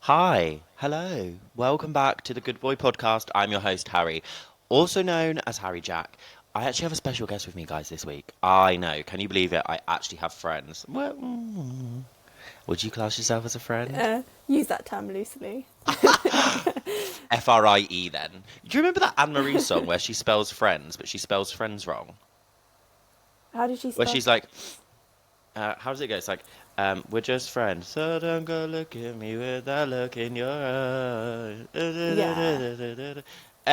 Hi, hello, welcome back to the Good Boy Podcast. I'm your host, Harry, also known as Harry Jack. I actually have a special guest with me, guys, this week. I know, can you believe it? I actually have friends. Well, would you class yourself as a friend? Use that term loosely. Frie then. Do you remember that Anne Marie song where she spells friends, but she spells friends wrong? How did she Where spell she's like, friends? how does it go? It's like, we're just friends, so don't go look at me with that look in your eyes. Yeah,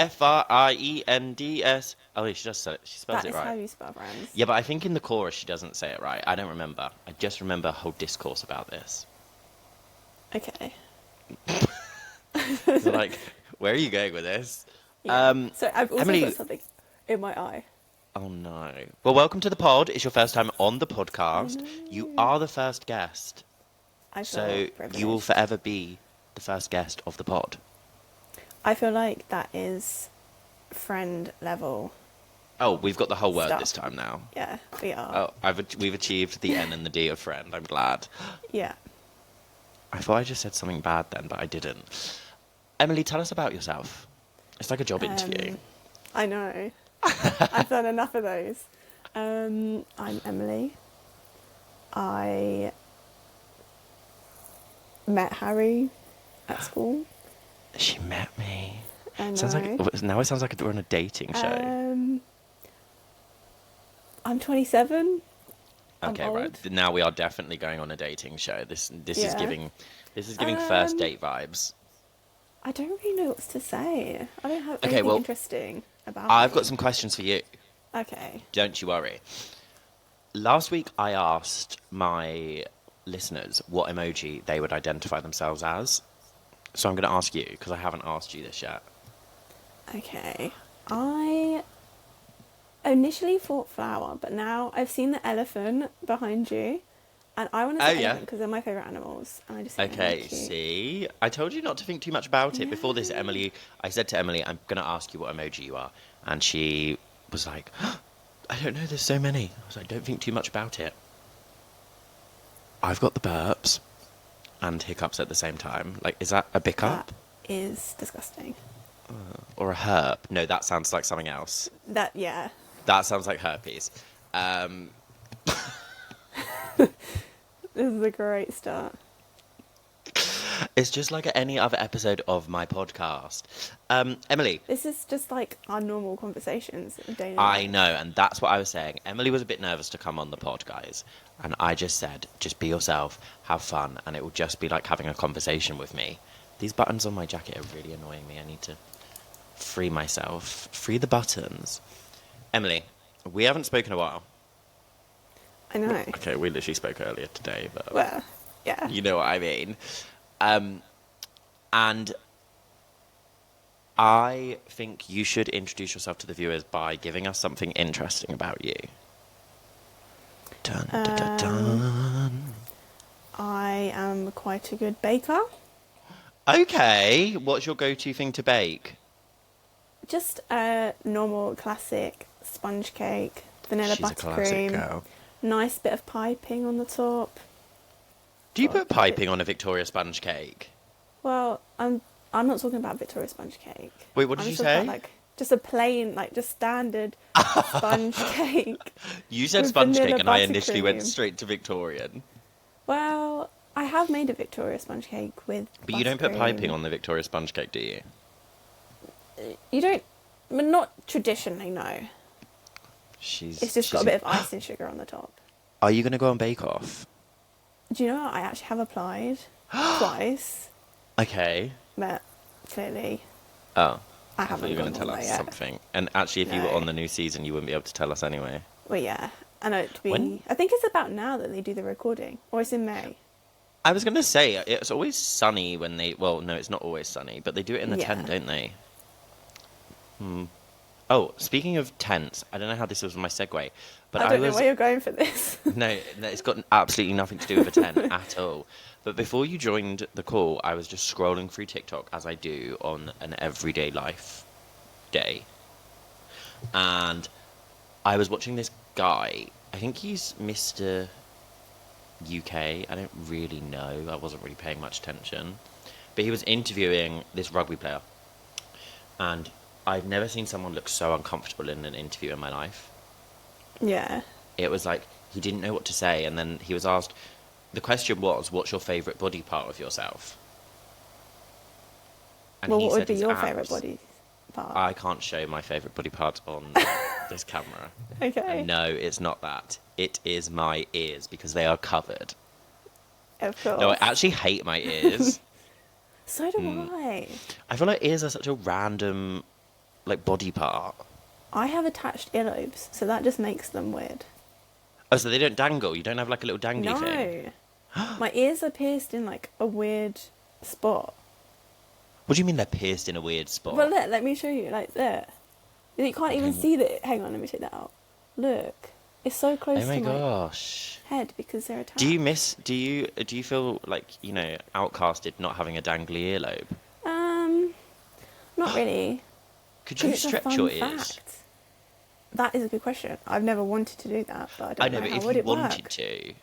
Friends. Oh, wait, she just said it. She spells that it is how right. you spell friends. Yeah, but I think in the chorus she doesn't say it right. I don't remember. I just remember a whole discourse about this. Okay. You're like, where are you going with this? Yeah. So I've also got Emily. something in my eye. Oh no. Well, welcome to the pod. It's your first time on the I podcast. You know. are the first guest. I feel So you will privileged. forever be the first guest of the pod. I feel like that is friend level Oh, we've got the whole word this stuff. time now. Yeah, we are. Oh, we've achieved the N and the D of friend. I'm glad. Yeah. I thought I just said something bad then, but I didn't. Emily, tell us about yourself. It's like a job interview. Um, I know. I've done enough of those. I'm Emily. I met Harry at school. She met me. I Sounds like know. now it sounds like we're on a dating show. I'm 27. I'm Okay, right. old. Now we are definitely going on a dating show. This is Yeah. giving first date vibes. I don't really know what to say. I don't have Okay, anything well, interesting about I've got me. some questions for you. Okay. Don't you worry. Last week I asked my listeners what emoji they would identify themselves as. So I'm going to ask you because I haven't asked you this yet. Okay. I initially thought flower, but now I've seen the elephant behind you, and I want to Oh say yeah. elephant because they're my favourite animals, and I just think they're really Okay, cute. see? I told you not to think too much about it. Before this, Yeah. Emily, I said to Emily, I'm going to ask you what emoji you are. And she was like, I don't know, there's so many. I was like, don't think too much about it. I've got the burps and hiccups at the same time. Like, is that a That biccup is disgusting. or a herp? No, that sounds like something else. Yeah. That sounds like herpes. Um, This is a great start. it's just like any other episode of my podcast. Emily, This is just like our normal conversations in daily I life. know, and that's what I was saying. Emily was a bit nervous to come on the pod, guys. And I just said, just be yourself, have fun, and it will just be like having a conversation with me. These buttons on my jacket are really annoying me. I need to free myself. Free the buttons. Emily, we haven't spoken in a while. I know. Okay, we literally spoke earlier today, but Well, yeah. you know what I mean. And I think you should introduce yourself to the viewers by giving us something interesting about you. Dun, dun, dun, dun. I am quite a good baker. Okay, what's your go-to thing to bake? Just a normal classic sponge cake, vanilla She's a classic buttercream, girl. nice bit of piping on the top. Do you Got put a bit- piping on a Victoria sponge cake? Well, I'm not talking about Victoria sponge cake. Wait, what did I'm you just talking say? about like just a plain, like just standard sponge cake You said with sponge cake, vanilla and I initially went buttercream. straight to Victorian. Well, I have made a Victoria sponge cake with But you don't put piping buttercream. on the Victoria sponge cake, do you? You don't, but not traditionally, no. It's just got a bit of ice and sugar on the top. Are you going to go on Bake Off? Do you know what? I actually have applied twice, Okay. but clearly Oh, I I thought haven't you were gone going to tell on us there yet. something. And actually, if you were No. on the new season, you wouldn't be able to tell us anyway. Well, yeah. I know it to be. When? I think it's about now that they do the recording, or it's in May. I was going to say, it's always sunny when they... Well, no, it's not always sunny, but they do it in the Yeah. tent, don't they? Oh, speaking of tents, I don't know how this was my segue, but I don't know where you're going for this. No, it's got absolutely nothing to do with a tent at all. But before you joined the call, I was just scrolling through TikTok as I do on an everyday life day. And I was watching this guy. I think he's Mr. UK. I don't really know. I wasn't really paying much attention. But he was interviewing this rugby player, and I've never seen someone look so uncomfortable in an interview in my life. Yeah. It was like he didn't know what to say, and then he was asked. The question was, "What's your favourite body part of yourself?" And Well, he what said would be his your abs. favourite body part? I can't show my favourite body part on this camera. Okay. And no, it's not that. It is my ears because they are covered. Of course. No, I actually hate my ears. So do I. I feel like ears are such a random, like, body part. I have attached earlobes, so that just makes them weird. Oh, so they don't dangle? You don't have, like, a little dangly thing? No. My ears are pierced in, like, a weird spot. What do you mean they're pierced in a weird spot? Well, look, let me show you. Like, there. You can't even Okay. see that. Hang on, let me take that out. Look. It's so close Oh my to my gosh. head because they're attached. Do you feel like, outcasted not having a dangly earlobe? Not really. Could 'Cause you it's a stretch fun your ears? fact. That is a good question. I've never wanted to do that, but I I don't know, know but how if would you it wanted work. to.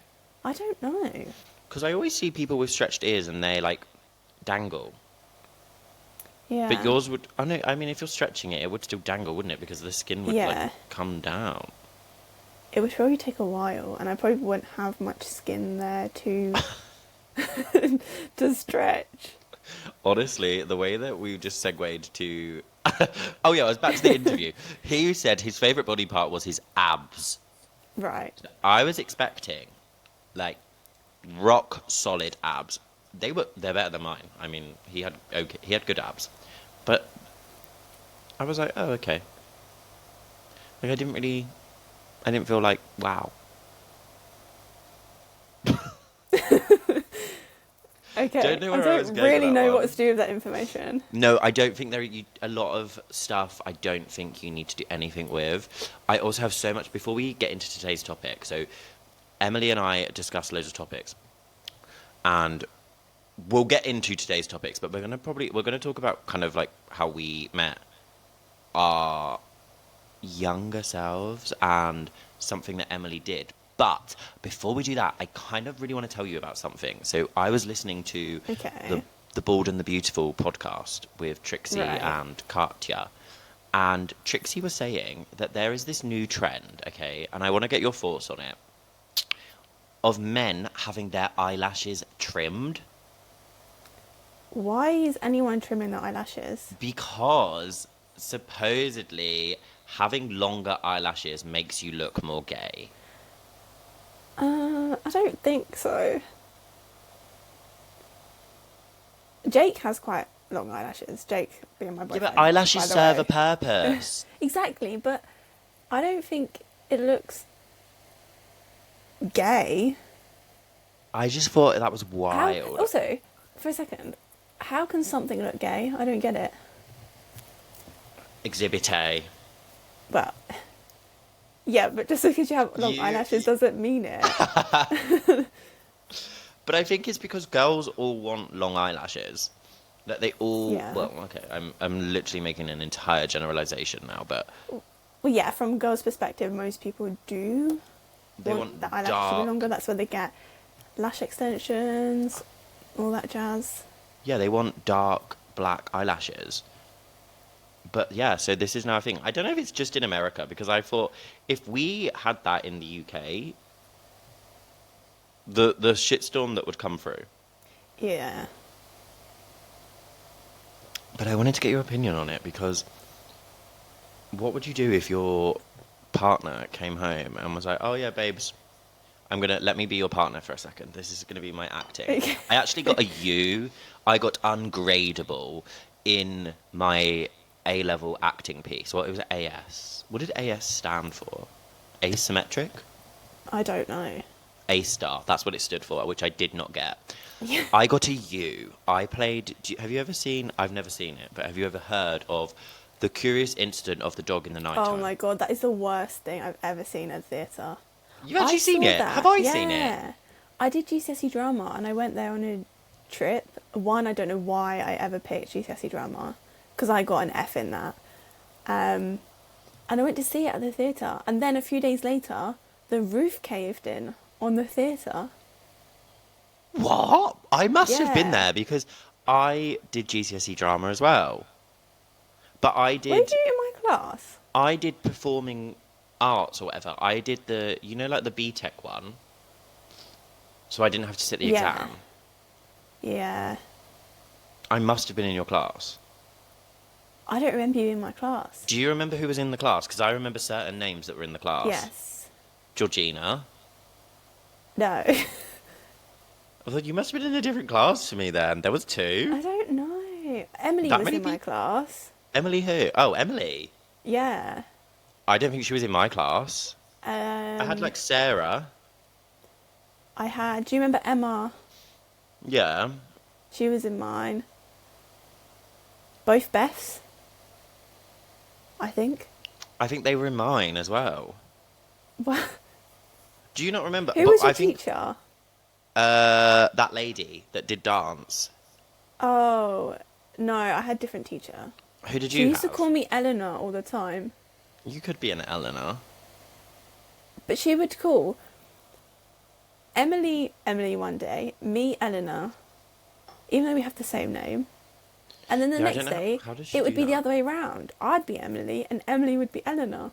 I don't know. Because I always see people with stretched ears and they, like, dangle. Yeah. But yours would... I know, I mean, if you're stretching it, it would still dangle, wouldn't it? Because the skin would, Yeah. like, come down. It would probably take a while, and I probably wouldn't have much skin there to to stretch. Honestly, the way that we just segued to... Oh, yeah, I was back to the interview. He said his favourite body part was his abs. Right. I was expecting, like, rock solid abs. They're better than mine. I mean, he had good abs. But I was like, oh, okay. Like, I didn't feel like, wow. Okay. Don't know where I was don't going with really that know one. what to do with that information. No, I don't think a lot of stuff I don't think you need to do anything with. I also have so much, before we get into today's topic, so Emily and I discussed loads of topics, and we'll get into today's topics, but we're gonna talk about kind of like how we met our younger selves and something that Emily did. But before we do that, I kind of really want to tell you about something. So I was listening to Okay. the Bald and the Beautiful podcast with Trixie Right. and Katya. And Trixie was saying that there is this new trend, okay, and I want to get your thoughts on it, of men having their eyelashes trimmed. Why is anyone trimming their eyelashes? Because supposedly having longer eyelashes makes you look more gay. I don't think so. Jake has quite long eyelashes. Jake being my Yeah, boyfriend. but eyelashes by the serve way. a purpose. Exactly, but I don't think it looks gay. I just thought that was How, wild. also, for a second, how can something look gay? I don't get it. Exhibit A. Well, yeah, but just because you have long You- eyelashes doesn't mean it. But I think it's because girls all want long eyelashes. That they all... Yeah. Well, okay, I'm literally making an entire generalization now, but Well, yeah, from a girl's perspective, most people do they want want the eyelashes to be dark... longer. That's where they get lash extensions, all that jazz. Yeah, they want dark black eyelashes. But yeah, so this is now a thing. I don't know if it's just in America, because I thought if we had that in the UK, the shitstorm that would come through. Yeah. But I wanted to get your opinion on it, because what would you do if your partner came home and was like, oh yeah, babes, let me be your partner for a second. This is gonna be my acting. Okay. I actually got a U. I got ungradable in my A-level acting piece. Well, it was AS. What did AS stand for? Asymmetric? I don't know. A-star. That's what it stood for, which I did not get. Yeah. I got a U. I played... have you ever seen... I've never seen it, but have you ever heard of The Curious Incident of the Dog in the Night Oh Time? my god, that is the worst thing I've ever seen at theatre. You've actually I seen saw it? that. Have I seen it? Yeah. I did GCSE drama and I went there on a trip. One, I don't know why I ever picked GCSE drama because I got an F in that. And I went to see it at the theatre. And then a few days later, the roof caved in on the theatre. What? I must have been Yeah. there, because I did GCSE drama as well, but What did you do in my class? I did performing arts or whatever. I did the, you know, like the BTEC one. So I didn't have to sit the Yeah. exam. Yeah. I must have been in your class. I don't remember you in my class. Do you remember who was in the class? Because I remember certain names that were in the class. Yes. Georgina. No. I thought you must have been in a different class to me then. There was I two. don't know. Emily That was many in my people? class. Emily who? Oh, Emily. Yeah. I don't think she was in my class. Um, I had like Sarah. do you remember Emma? Yeah. She was in mine. Both Beths, I think. I think they were in mine as well. Well, Do you not remember? who was your I think teacher? that lady that did dance. Oh, no, I had a different teacher. Who did She you used to have? call me Eleanor all the time. You could be an Eleanor. But she would call Emily one day, me Eleanor, even though we have the same name. And then the Yeah, I next don't know. day, How does she it would do be the that? other way round. I'd be Emily, and Emily would be Eleanor.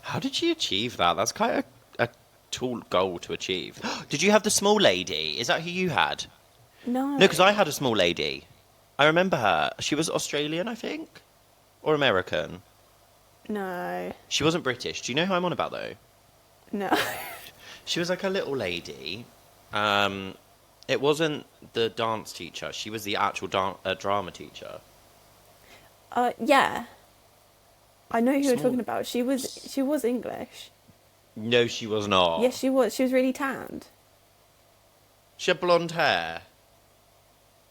How did she achieve that? That's quite a tall goal to achieve. Did you have the small lady? Is that who you had? No. No, because I had a small lady. I remember her. She was Australian, I think, or American. No. She wasn't British. Do you know who I'm on about though? No. She was like a little lady. It wasn't the dance teacher. She was the actual drama teacher. Yeah. I know who you're Small. talking about. She was English. No, she was not. Yes, she was. She was really tanned. She had blonde hair.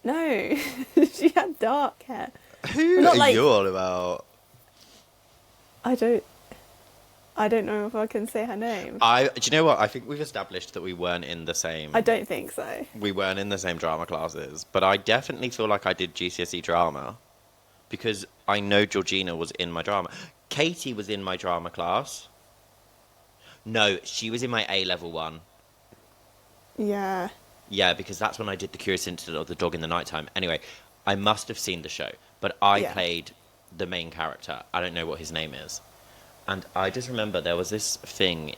No, she had dark hair. Who Not are like- you all about? I don't know if I can say her name. Do you know what? I think we've established that we weren't in the same. I don't think so. We weren't in the same drama classes, but I definitely feel like I did GCSE drama because I know Georgina was in my drama. Katie was in my drama class. No, she was in my A-level one. Yeah. Yeah, because that's when I did the Curious Incident of the Dog in the Nighttime. Anyway, I must have seen the show, but I Yeah. played the main character. I don't know what his name is. And I just remember there was this thing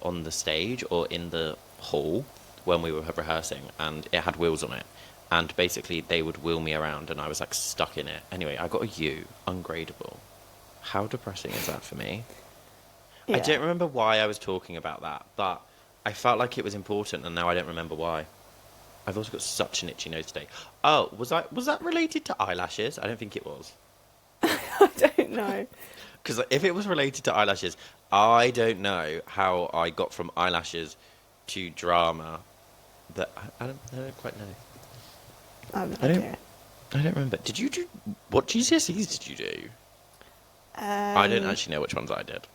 on the stage or in the hall when we were rehearsing, and it had wheels on it. And basically, they would wheel me around, and I was like stuck in it. Anyway, I got a U, ungradable. How depressing is that for me? I Yeah. don't remember why I was talking about that, but I felt like it was important, and now I don't remember why. I've also got such an itchy nose today. Oh, was that related to eyelashes? I don't think it was. I don't know. Because if it was related to eyelashes, I don't know how I got from eyelashes to drama. I don't quite know. I have no I don't- idea. I don't remember. Did you do what GCSEs did you do? I don't actually know which ones I did.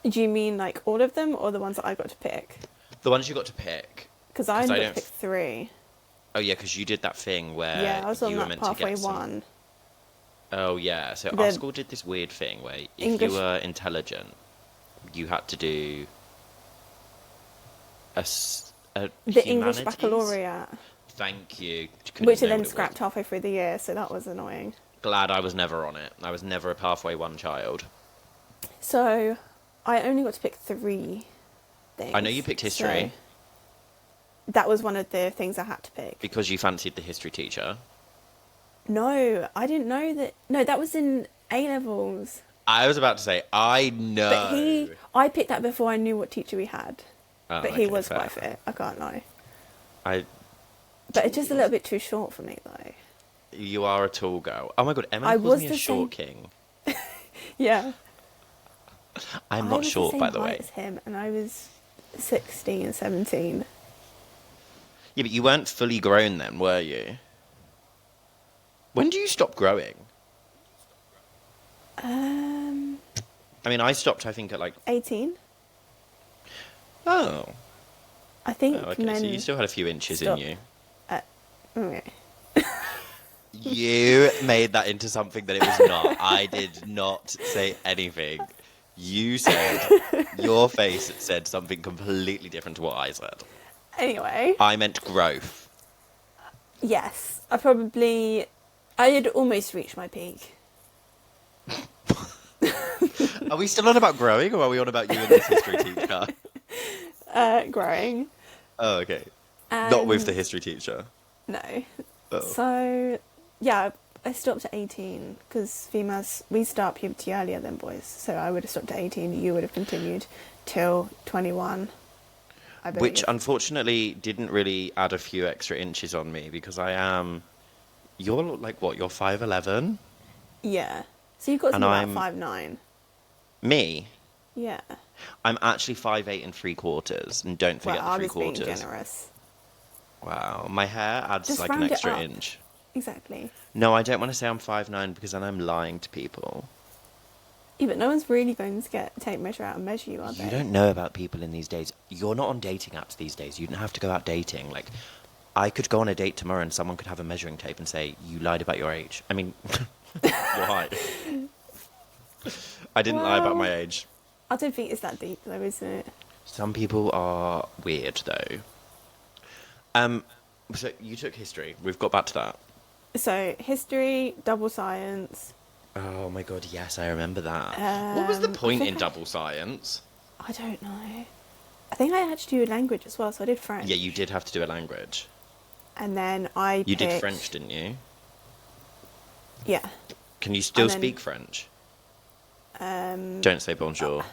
Do you mean like all of them or the ones that I got to pick? The ones you got to pick. Because I 'Cause I only got don't to pick 3. Oh yeah, because you did that thing where Yeah, I was on you were that meant pathway to get some. 1. Oh yeah, so The our school did this weird thing where if English- you were intelligent, you had to do a The English humanities? baccalaureate, Thank you. Couldn't which know are then what it was. scrapped halfway through the year, so that was annoying. Glad I was never on it. I was never a pathway 1 child. So I only got to pick 3 things. I know you picked history. So that was one of the things I had to pick. Because you fancied the history teacher. No, I didn't know that. No, that was in A levels. I was about to say, I know. But I picked that before I knew what teacher we had. Oh, But he okay, was fair. quite fit. I can't lie. I. But it's just a little bit too short for me, though. You are a tall girl. Oh my god, Emma I calls was me a the short same- king. Yeah. I'm I not was the short, same by the height way. as him, and I was 16, 17. Yeah, but you weren't fully grown then, were you? When do you stop growing? I mean, I stopped, I think, at like... 18. Oh. I think Oh, okay, so men. you still had a few inches stop. in you. Okay. You made that into something that it was not. I did not say anything. You said, your face said something completely different to what I said. Anyway, I meant growth. yes, I had almost reached my peak. Are we still on about growing, or are we on about you and this history teacher? Growing. Oh, okay. Not with the And history teacher. no. Oh. So, yeah, I stopped at 18 because females, we start puberty earlier than boys. So I would have stopped at 18, you would have continued till 21, I believe. Which unfortunately didn't really add a few extra inches on me because I am. You're like what? You're 5'11"? Yeah. So you've got to And be I'm- about 5'9". Me? Yeah. I'm actually 5'8" 3/4, and don't Well, forget I the was being 3/4. generous. Wow, my hair adds Just like an round it extra up. inch. Exactly. No, I don't want to say I'm 5'9" because then I'm lying to people. Yeah, but no one's really going to tape measure out and measure you, are they? You don't know about people in these days. You're not on dating apps these days. You don't have to go out dating. Like, I could go on a date tomorrow and someone could have a measuring tape and say, you lied about your age. I mean, your height. I didn't lie about my Well- age. I don't think it's that deep, though, isn't it? Some people are weird, though. So you took history. We've got back to that. So, history, double science. Oh my god, yes, I remember that. What was the I point think in double science? I don't know. I think I had to do a language as well, so I did French. Yeah, you did have to do a language. And then I You did picked- French, didn't you? Yeah. Can you still And then- speak French? Um, Don't say bonjour.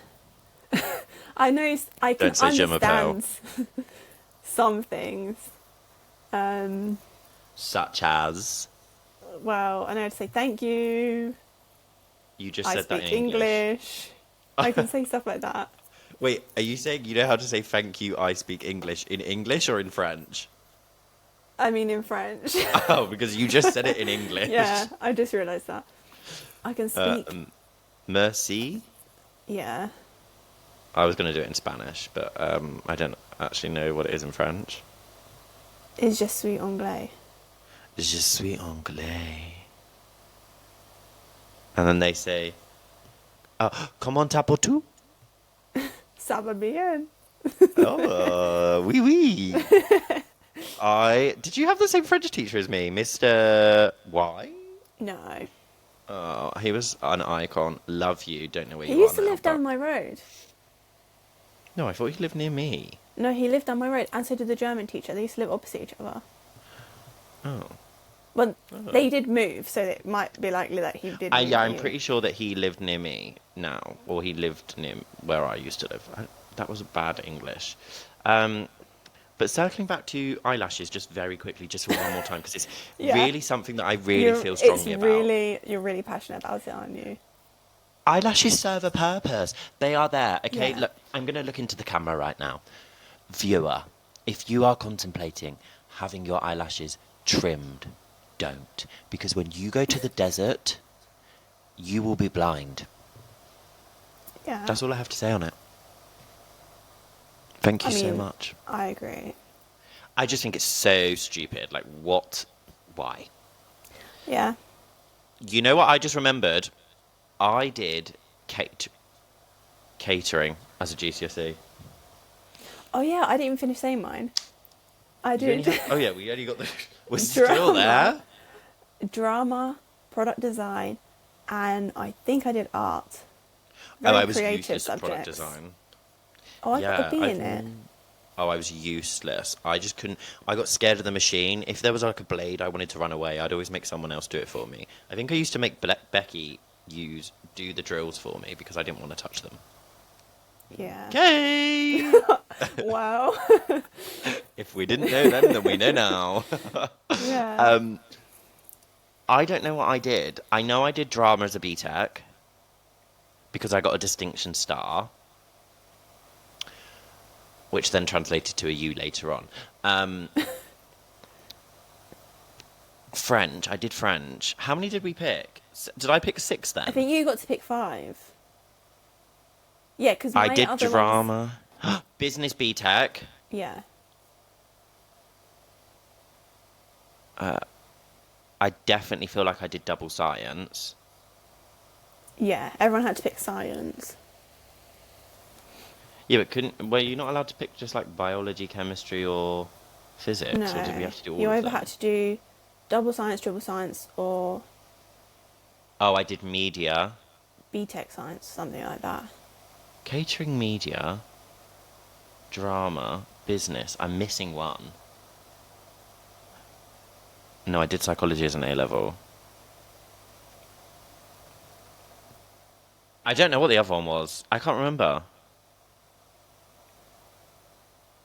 I know I can Don't say je m'appelle. understand some things. Such as... Well, I know how to say thank you. You just I said that speak in English. English. I can say stuff like that. Wait, are you saying you know how to say thank you, I speak English in English or in French? I mean, in French. Oh, because you just said it in English. Yeah, I just realised that. I can speak. Merci? Yeah. I was going to do it in Spanish, but I don't actually know what it is in French. It's just sweet anglais. Je suis anglais. And then they say, comment t'appelles-tu? Ça va bien. Oh, oui, oui. Did you have the same French teacher as me, Mr. Y? No. Oh, he was an icon. Love you. Don't know where He you used are to now, live down but- my road. No, I thought he lived near me. No, he lived down my road, and so did the German teacher. They used to live opposite each other. Oh. Well, they did move, so it might be likely that he did. Move Yeah, I'm you. pretty sure that he lived near me now, or he lived near where I used to live. That was bad English. But circling back to eyelashes, just very quickly, just for one more time, because it's Yeah. really something that I really feel strongly about. You're really passionate about it, aren't you? Eyelashes serve a purpose. They are there. Okay, Yeah. look, I'm going to look into the camera right now. Viewer, if you are contemplating having your eyelashes trimmed, don't. Because when you go to the desert, you will be blind. Yeah. That's all I have to say on it. Thank you I so mean, much. I agree. I just think it's so stupid. Like, what? Why? Yeah. You know what I just remembered? I did catering as a GCSE. Oh yeah, I didn't even finish saying mine. I You only did had- oh yeah, we only got the... We're still Drama. there? drama, product design, and I think I did art. Oh, Very I was creative useless at product subjects. design. Oh, I got a B in it. Oh, I was useless. I just couldn't... I got scared of the machine. If there was like a blade, I wanted to run away. I'd always make someone else do it for me. I think I used to make Becky do the drills for me because I didn't want to touch them. Yeah. Okay. Wow. If we didn't know then we know now. Yeah. I don't know what I did. I know I did drama as a BTEC because I got a distinction star, which then translated to a U later on. French. I did French. How many did we pick? Did I pick 6 then? I think you got to pick 5. Yeah, because I did other drama. Business BTEC. Yeah. I definitely feel like I did double science. Yeah, everyone had to pick science. Yeah, but were you not allowed to pick just like biology, chemistry, or physics, or did we No, have to do you all of either had them? to do double science, triple science, or Oh, I did media, BTEC science, something like that. catering, media, drama, business. I'm missing one. No, I did psychology as an A level. I don't know what the other one was. I can't remember.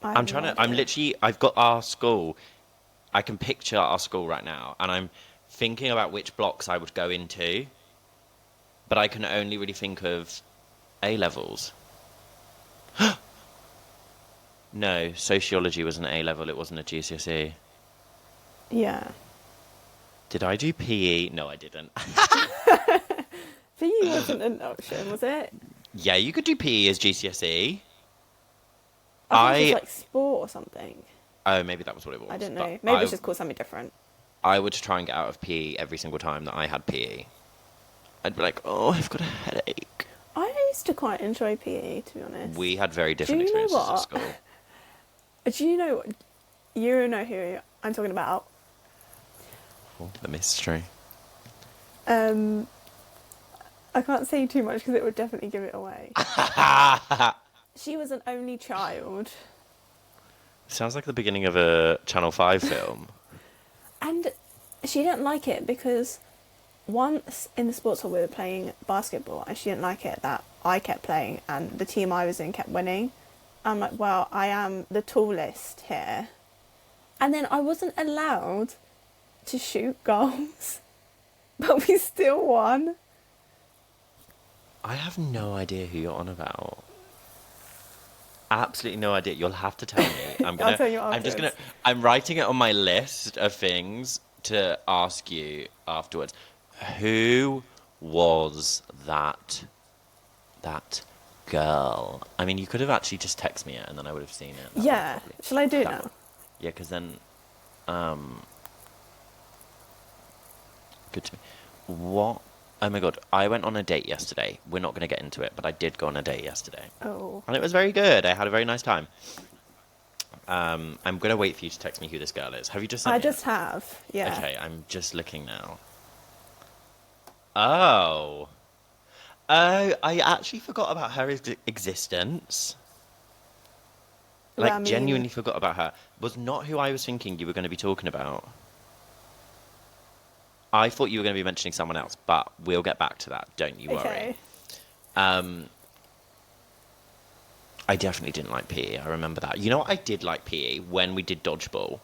I I'm have trying no to. I'm idea. literally. I've got our school. I can picture our school right now, and I'm thinking about which blocks I would go into, but I can only really think of A levels. No, sociology was an A level. It wasn't a GCSE. Yeah. Did I do PE? No, I didn't. PE wasn't an option, was it? Yeah, you could do PE as GCSE. I thought it was I like sport or something. oh maybe that was what it I was, don't but know. Maybe it's just called something different. I would try and get out of PE every single time that I had PE. I'd be like, oh, I've got a headache. I used to quite enjoy PE, to be honest. We had very Do different you know experiences at what? school. Do you know? You know who I'm talking about? Oh, the mystery. Um, I can't say too much because it would definitely give it away. She was an only child, Sounds like the beginning of a Channel 5 film. and she didn't like it because once in the sports hall we were playing basketball, and she didn't like it that I kept playing and the team I was in kept winning. I'm like, well, I am the tallest here, and then I wasn't allowed to shoot goals, but we still won. I have no idea who you're on about. Absolutely no idea. You'll have to tell me. I'll tell you I'm just gonna. afterwards. I'm writing it on my list of things to ask you afterwards. Who was that girl? I mean, you could have actually just texted me it, and then I would have seen it. That would Yeah, probably. shall I do it That now? would. Yeah, because then, um, good to me. What? Oh my god! I went on a date yesterday. We're not going to get into it, but I did go on a date yesterday. Oh, And it was very good. I had a very nice time. I'm gonna wait for you to text me who this girl is. Have you just sent I me just it? have. Yeah. Okay, I'm just looking now. Oh. Oh, I actually forgot about her existence. Well, I Like, mean, genuinely forgot about her. Was not who I was thinking you were going to be talking about. I thought you were going to be mentioning someone else, but we'll get back to that. Don't you worry. okay. Um, I definitely didn't like PE. I remember that. You know what? I did like PE when we did dodgeball.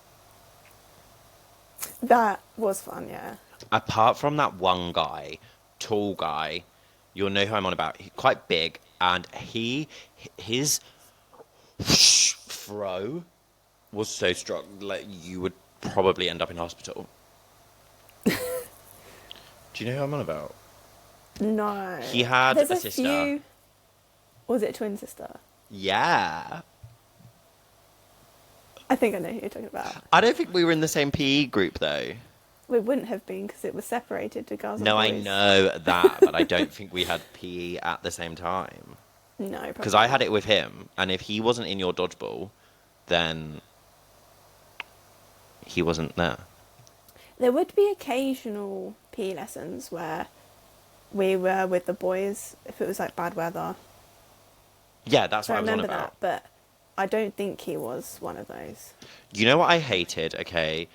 That was fun, yeah. Apart from that one guy, tall guy, you'll know who I'm on about. Quite big, and his throw was so strong, like you would probably end up in hospital. Do you know who I'm on about? No. He had There's a a sister. few. Was it a twin sister? Yeah. I think I know who you're talking about. I don't think we were in the same PE group though. We wouldn't have been because it was separated to girls No, I and boys. know that, but I don't think we had PE at the same time. No, probably Because I had not. it with him, and if he wasn't in your dodgeball, then he wasn't there. There would be occasional PE lessons where we were with the boys if it was like bad weather. Yeah, that's So what I I was on remember about. that, but I don't think he was one of those. You know what I hated? Okay,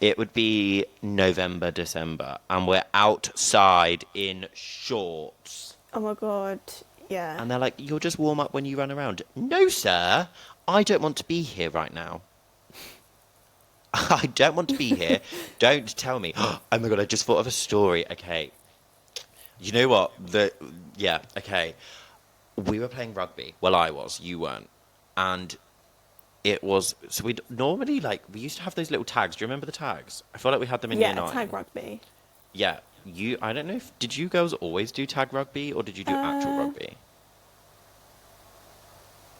it would be November, December, and we're outside in shorts. Oh my god, yeah. And they're like, you'll just warm up when you run around. No, sir. I don't want to be here right now. I don't want to be here. Don't tell me. Oh my god, I just thought of a story. Okay. You know what? Yeah, okay. We were playing rugby. Well, I was. You weren't. And it was... So we'd normally, like... We used to have those little tags. Do you remember the tags? I feel like we had them in year Yeah, 9. tag rugby. Yeah. I don't know if... Did you girls always do tag rugby, or did you do actual rugby?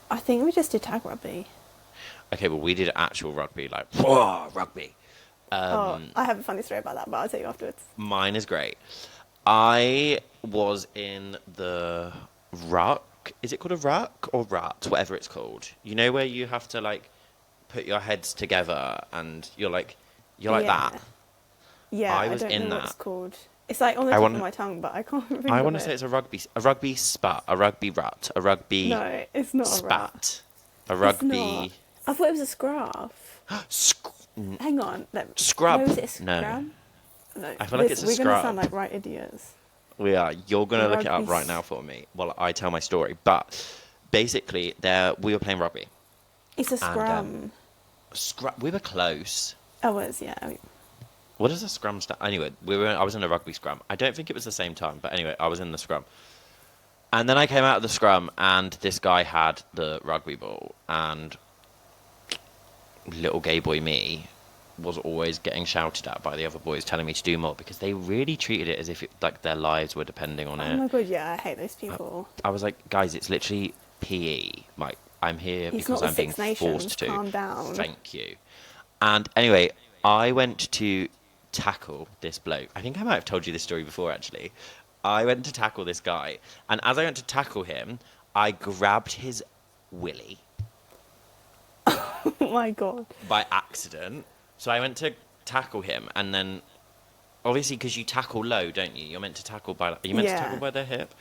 I think we just did tag rugby. Okay, well, we did actual rugby, like, whoa, rugby. Oh, I have a funny story about that, but I'll tell you afterwards. Mine is great. I was in the ruck, ruck. Is it called a ruck or rut? Whatever it's called. You know where you have to like put your heads together and you're like Yeah. that. Yeah, I I was don't in know what it's that. called. It's like on the I tip of want my tongue, but I can't think I of want to say it. it's a rugby spat, a rugby rut, a rugby No, it's not a rat. spat, a It's not. rugby I thought it was a scruff. sc- Hang on. No, scrub. is it a No, scrum? No. I feel like it's a We're going to sound scrub. like right idiots. We are. You're gonna look it Rugby. up right now for me while I tell my story. But basically, there we were playing rugby, It's a and scrum. we were close. Oh, it was, yeah. What does a scrum stand? Anyway, I was in a rugby scrum. I don't think it was the same time, but anyway, I was in the scrum. And then I came out of the scrum, and this guy had the rugby ball, and little gay boy me was always getting shouted at by the other boys, telling me to do more because they really treated it as if like their lives were depending on Oh it. my god, yeah, I hate those people. I was like, guys, it's literally PE. Like, I'm here It's because not the I'm being Six Nations. forced to. Calm down. Thank you. And anyway, I went to tackle this bloke. I think I might have told you this story before, actually. I went to tackle this guy, and as I went to tackle him, I grabbed his willy Oh my god. by accident. So I went to tackle him, and then obviously because you tackle low, don't you? You're meant to tackle by to Yeah. tackle by the hip,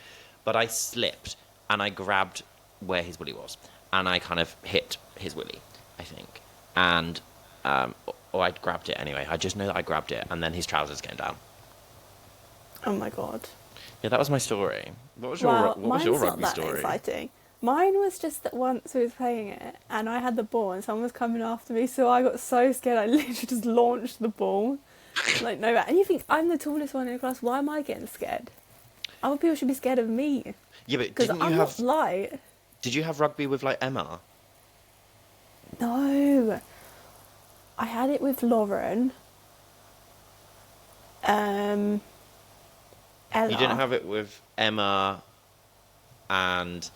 but I slipped and I grabbed where his willy was, and I kind of hit his willy, I think, and or I grabbed it anyway. I just know that I grabbed it, and then his trousers came down. Oh my god. Yeah, that was my story. What was your Well, what was mine's your not rugby that story? exciting. Mine was just that once we was playing it, and I had the ball, and someone was coming after me, so I got so scared, I literally just launched the ball. Like, no, and you think, I'm the tallest one in the class, why am I getting scared? Other people should be scared of me, Yeah, but because didn't you I'm have? not light. Did you have rugby with like Emma? No. I had it with Lauren. Ella. You didn't have it with Emma and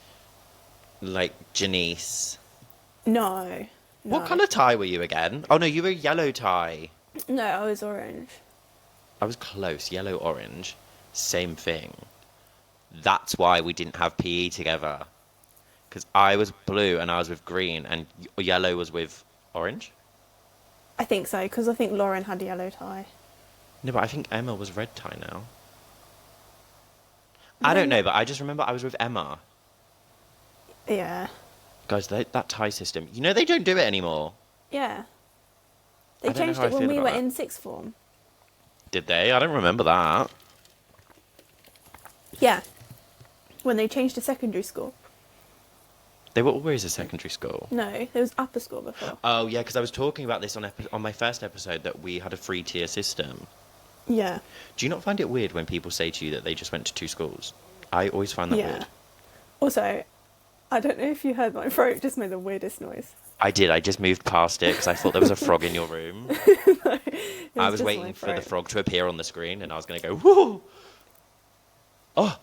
like Janice. No. What No. colour tie were you again? Oh no, you were yellow tie. No, I was orange. I was close, yellow orange, same thing. That's why we didn't have PE together. Because I was blue and I was with green, and yellow was with orange. I think so, because I think Lauren had a yellow tie. No, but I think Emma was red tie now. I don't know, but I just remember I was with Emma. Yeah. Guys, that tie system, you know they don't do it anymore. Yeah. They I don't know changed how I it when feel we about were that. in sixth form. Did they? I don't remember that. Yeah. When they changed to secondary school. They were always a secondary school. No, there was upper school before. Oh yeah, because I was talking about this on my first episode that we had a free tier system. Yeah. Do you not find it weird when people say to you that they just went to two schools? I always find that Yeah. weird. Also, I don't know if you heard my throat just made the weirdest noise. I did. I just moved past it because I thought there was a frog in your room. It I was just my waiting for the throat. frog to appear on the screen, and I was going to go, whoa! Oh!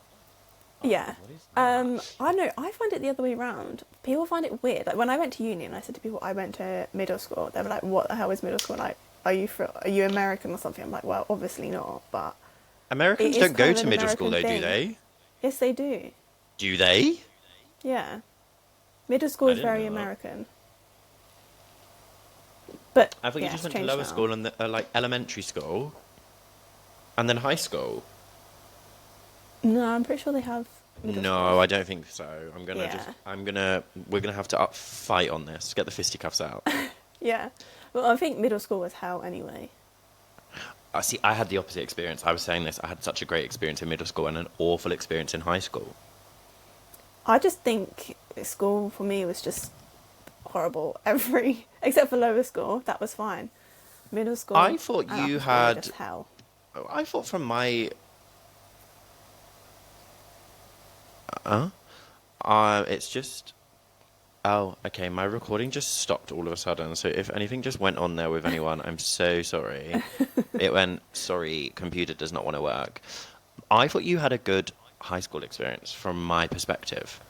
Yeah. What is I know, I find it the other way around. People find it weird. Like when I went to uni and I said to people I went to middle school, they were like, what the hell is middle school? Like, are you American or something? I'm like, well, obviously not, but Americans It is don't go kind to of an middle school, though, American do thing. they? yes, they do. Do they? Yeah. Middle school I is didn't very know that. American. But I thought yeah, you just it's went to changed lower now. school and like elementary school, and then high school. No, I'm pretty sure they have middle No, school. I don't think so. Yeah. We're gonna have to fight on this. Get the fisticuffs out. Yeah. Well, I think middle school was hell anyway. See, I had the opposite experience. I was saying this. I had such a great experience in middle school and an awful experience in high school. I just think school for me was just horrible. Except for lower school, that was fine. Middle school. I thought and you upper school were had- just hell. I thought from my. It's just. Oh, okay. My recording just stopped all of a sudden. So if anything just went on there with anyone, I'm so sorry. It went, sorry, computer does not want to work. I thought you had a good high school experience from my perspective.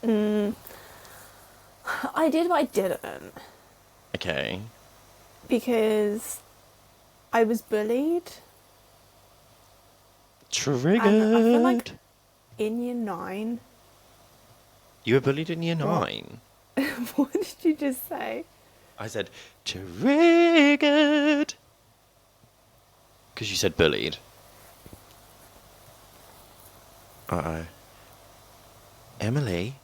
I did, but I didn't. Okay. Because I was bullied. Triggered. And I feel like in year 9, You were bullied in year What? 9. What did you just say? I said, triggered. Because you said bullied. Uh-oh. Emily?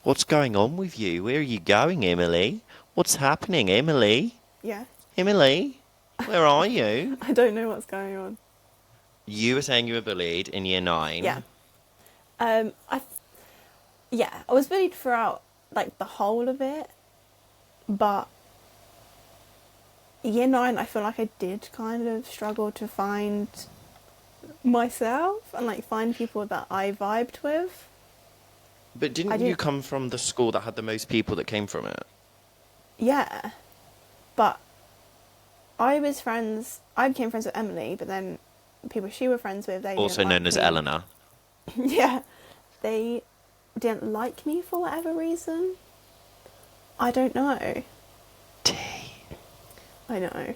What's going on with you? Where are you going, Emily? What's happening, Emily? Yeah. Emily? Where are you? I don't know what's going on. You were saying you were bullied in year 9. Yeah. I was bullied throughout like the whole of it, but year 9 I feel like I did kind of struggle to find myself and like find people that I vibed with. But didn't you come from the school that had the most people that came from it? Yeah. But I became friends with Emily, but then people she was friends with, they Also didn't like known as me. Eleanor. Yeah. They didn't like me for whatever reason. I don't know. I know.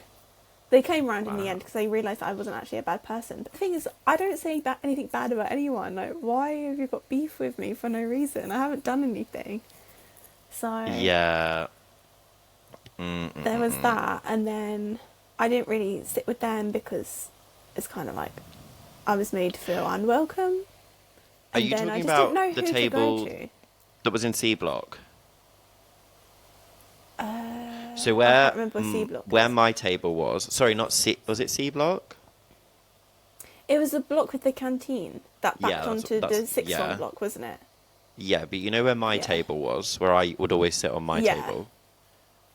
They came around in the end because they realised that I wasn't actually a bad person. But the thing is, I don't say anything bad about anyone. Like, why have you got beef with me for no reason? I haven't done anything. So Yeah. there was that, and then I didn't really sit with them because it's kind of like I was made to feel unwelcome. Are And you then I talking just didn't about know the who to table go to. that was in C block? So I where can't remember what C block where is. my table was? Sorry, not C. Was it C block? It was the block with the canteen that Yeah, backed onto the that's sixth yeah. form block, wasn't it? Yeah, but you know where my Yeah. table was, where I would always sit on my Yeah. table?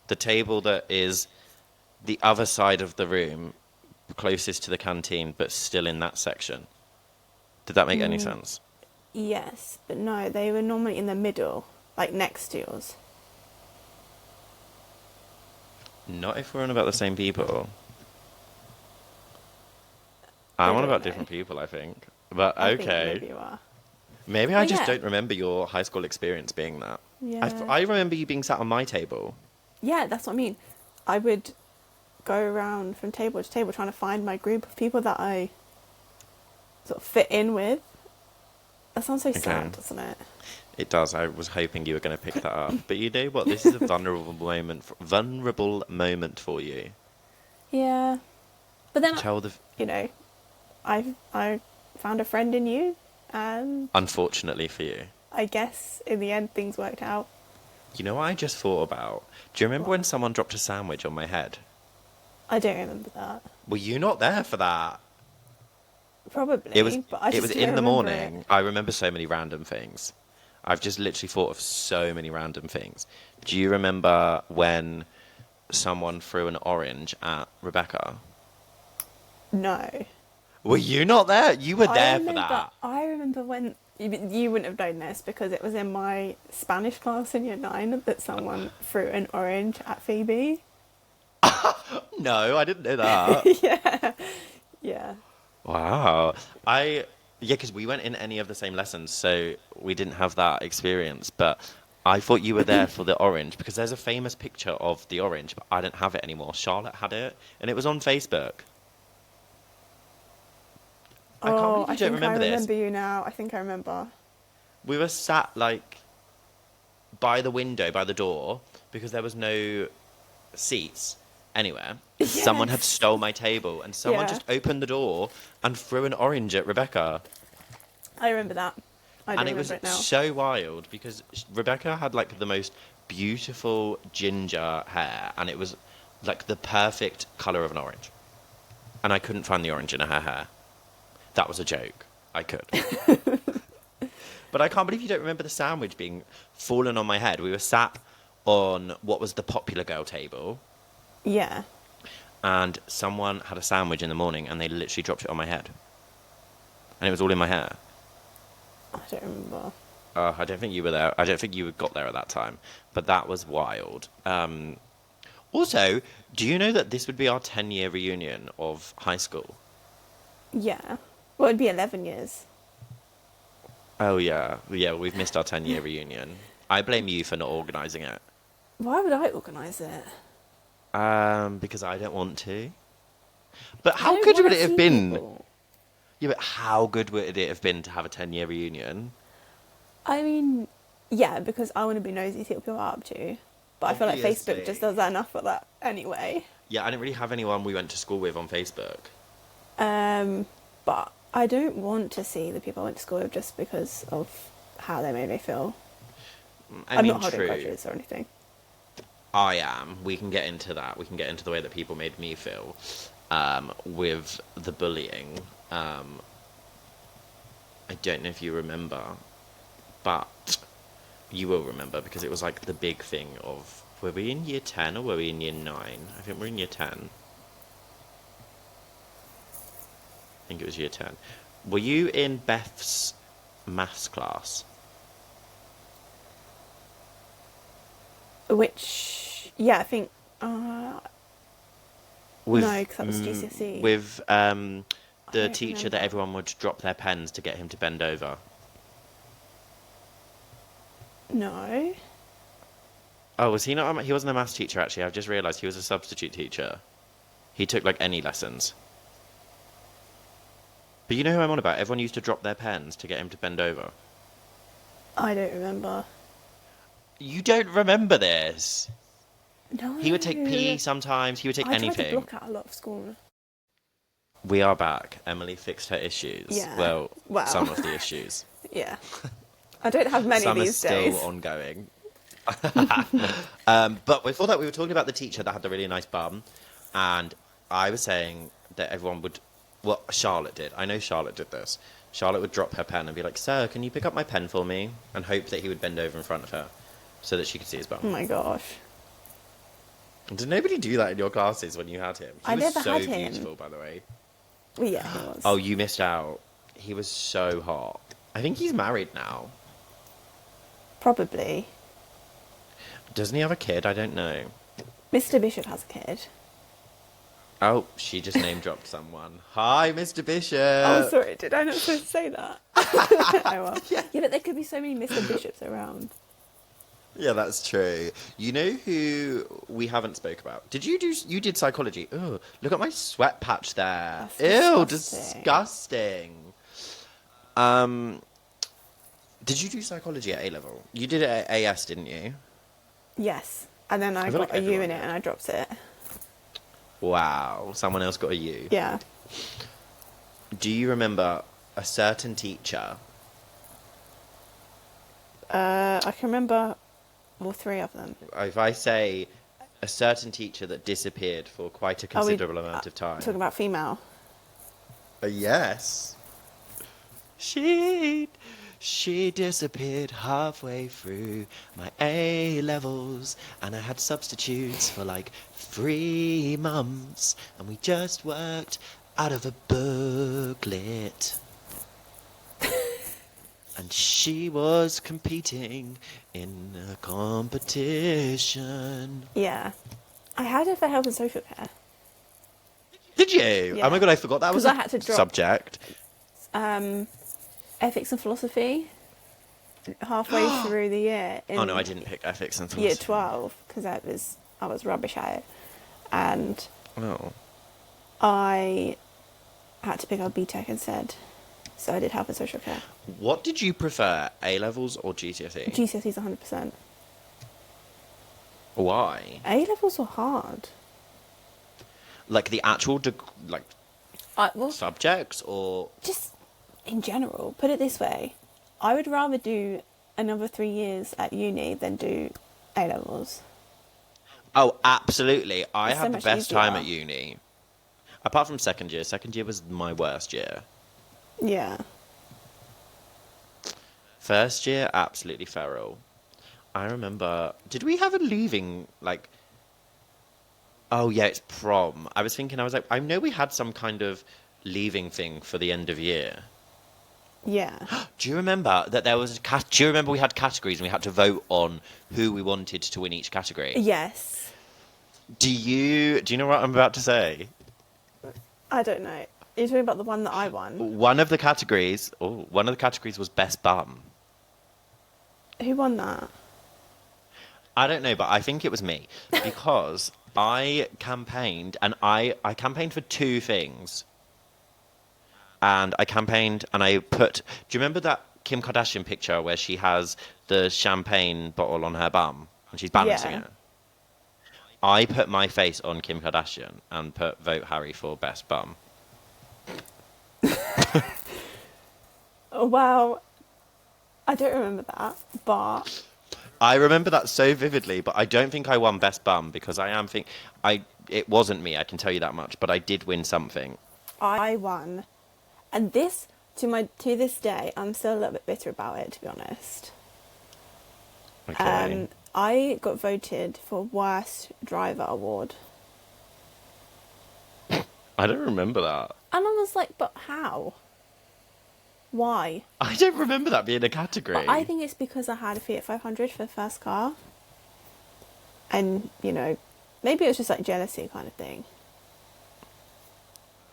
The table that is the other side of the room, closest to the canteen, but still in that section. Did that make any sense? Yes, but no, they were normally in the middle, like next to yours. Not if we're on about the same people. I'm I on don't about know. different people, I think. But I think okay. maybe you are. Maybe I But just yeah. don't remember your high school experience being that. Yeah. I remember you being sat on my table. Yeah, that's what I mean. I would go around from table to table trying to find my group of people that I sort of fit in with. That sounds so sad, doesn't it? It does. I was hoping you were going to pick that up. But you know what? This is a vulnerable moment for you. Yeah. But then, Tell the... you know, I found a friend in you, and Unfortunately for you. I guess in the end things worked out. You know what I just thought about? Do you remember What? when someone dropped a sandwich on my head? I don't remember that. Were you not there for that? Probably, but I It just was don't in the remember morning. it. I remember so many random things. I've just literally thought of so many random things. Do you remember when someone threw an orange at Rebecca? No. Were you not there? You were there for remember, that. I remember when you wouldn't have known this because it was in my Spanish class in year 9 that someone threw an orange at Phoebe. No, I didn't know that. Yeah. Yeah. Wow. Yeah, because we weren't in any of the same lessons, so we didn't have that experience. But I thought you were there for the orange because there's a famous picture of the orange, but I didn't have it anymore. Charlotte had it, and it was on Facebook. I can't believe you don't remember this. I remember you now. I think I remember. We were sat like by the window, by the door, because there was no seats anywhere. Someone had Yes. stole my table, and someone Yeah. just opened the door and threw an orange at Rebecca. I remember that. I don't And it was remember it now. so wild because Rebecca had like the most beautiful ginger hair, and it was like the perfect color of an orange. And I couldn't find the orange in her hair. That was a joke. I could. But I can't believe you don't remember the sandwich being fallen on my head. We were sat on what was the popular girl table, Yeah. and someone had a sandwich in the morning, and they literally dropped it on my head. And it was all in my hair. I don't remember. I don't think you were there. I don't think you got there at that time. But that was wild. Also, do you know that this would be our 10-year reunion of high school? Yeah. Well, it'd be 11 years. Oh, yeah. Yeah, we've missed our 10-year reunion. I blame you for not organising it. Why would I organise it? Because I don't want to. But I how don't good would wanna it have see been? people. Yeah, but how good would it have been to have a 10-year reunion? I mean, Yeah, because I want to be nosy, see what people are up to. But I feel like Facebook Obviously. just does that enough for that anyway. Yeah, I didn't really have anyone we went to school with on Facebook. But I don't want to see the people I went to school with just because of how they made me feel. I I'm mean, not holding true. grudges or anything. I am. We can get into that. We can get into the way that people made me feel with the bullying. I don't know if you remember, but you will remember because it was like the big thing of, were we in year 10 or were we in year 9? I think we're in year 10. I think it was year 10. Were you in Beth's maths class? Which, yeah, I think. With, No, 'cause that was GCSE. With the don't teacher that remember. everyone would drop their pens to get him to bend over. No. Oh, was he not? He wasn't a maths teacher, actually. I've just realised he was a substitute teacher. He took, like, any lessons. But you know who I'm on about? Everyone used to drop their pens to get him to bend over. I don't remember. You don't remember this? No. He would take PE sometimes. He would take I tried to anything. block out a lot of school. We are back. Emily fixed her issues. Yeah. Well, Wow. some of the issues. Yeah. I don't have many Some are these still days. ongoing. But before that, we were talking about the teacher that had the really nice bum, and I was saying that everyone would. Well, Charlotte did. I know Charlotte did this. Charlotte would drop her pen and be like, "Sir, can you pick up my pen for me?" And hope that he would bend over in front of her, so that she could see his bum. Oh my gosh. Did nobody do that in your classes when you had him? He I was never so had him. beautiful, by the way. Well, yeah, he was. Oh, you missed out. He was so hot. I think he's married now. Probably. Doesn't he have a kid? I don't know. Mr. Bishop has a kid. Oh, she just name dropped someone. Hi, Mr. Bishop. Oh, sorry, did I not supposed to say that? Oh, well. Yeah. Yeah, but there could be so many Mr. Bishops around. Yeah, that's true. You know who we haven't spoke about? You did psychology. Oh, look at my sweat patch there. That's Ew, disgusting. disgusting. Did you do psychology at A-level? You did it at AS, didn't you? Yes. And then I feel got like a U everyone in it did. and I dropped it. Wow, someone else got a U. Yeah. Do you remember a certain teacher? I can remember all three of them. If I say a certain teacher that disappeared for quite a considerable amount of time. Talking about female. Yes. She disappeared halfway through my A levels, and I had substitutes for like 3 months, and we just worked out of a booklet. And she was competing in a competition. Yeah. I had it for health and social care. Did you? Yeah. Oh my god, I forgot that was 'Cause a I had to drop- subject. Ethics and philosophy halfway through the year. Oh no, I didn't pick ethics and philosophy. Year 12, because I was rubbish at it. And Oh. I had to pick up BTEC instead. So I did health and social care. What did you prefer, A-levels or GCSE? GCSEs 100%. Why? A-levels were hard. Like the actual Well, subjects, or just in general, put it this way. I would rather do another 3 years at uni than do A-levels. oh, absolutely. I It's so had the much best time easier. at uni. Apart from second year. Second year was my worst year. Yeah. First year, absolutely feral. I remember. Did we have a leaving like? Oh yeah, it's prom. I was thinking. I was like, I know we had some kind of leaving thing for the end of year. Yeah. Do you remember that there was do you remember we had categories and we had to vote on who we wanted to win each category? Yes. Do you know what I'm about to say? I don't know. You're talking about the one that I won. One of the categories was best bum. Who won that? I don't know, but I think it was me because I campaigned and I campaigned for 2 things. And I campaigned and I put. Do you remember that Kim Kardashian picture where she has the champagne bottle on her bum and she's balancing Yeah. it? I put my face on Kim Kardashian and put vote Harry for best bum. Well, I don't remember that, but I remember that so vividly, but I don't think I won best bum because it wasn't me, I can tell you that much, but I did win something. I won. And this, to this day, I'm still a little bit bitter about it, to be honest. Okay. I got voted for Worst Driver Award. I don't remember that. And I was like, but how? Why? I don't remember that being a category. But I think it's because I had a Fiat 500 for the first car. And, you know, maybe it was just like jealousy kind of thing.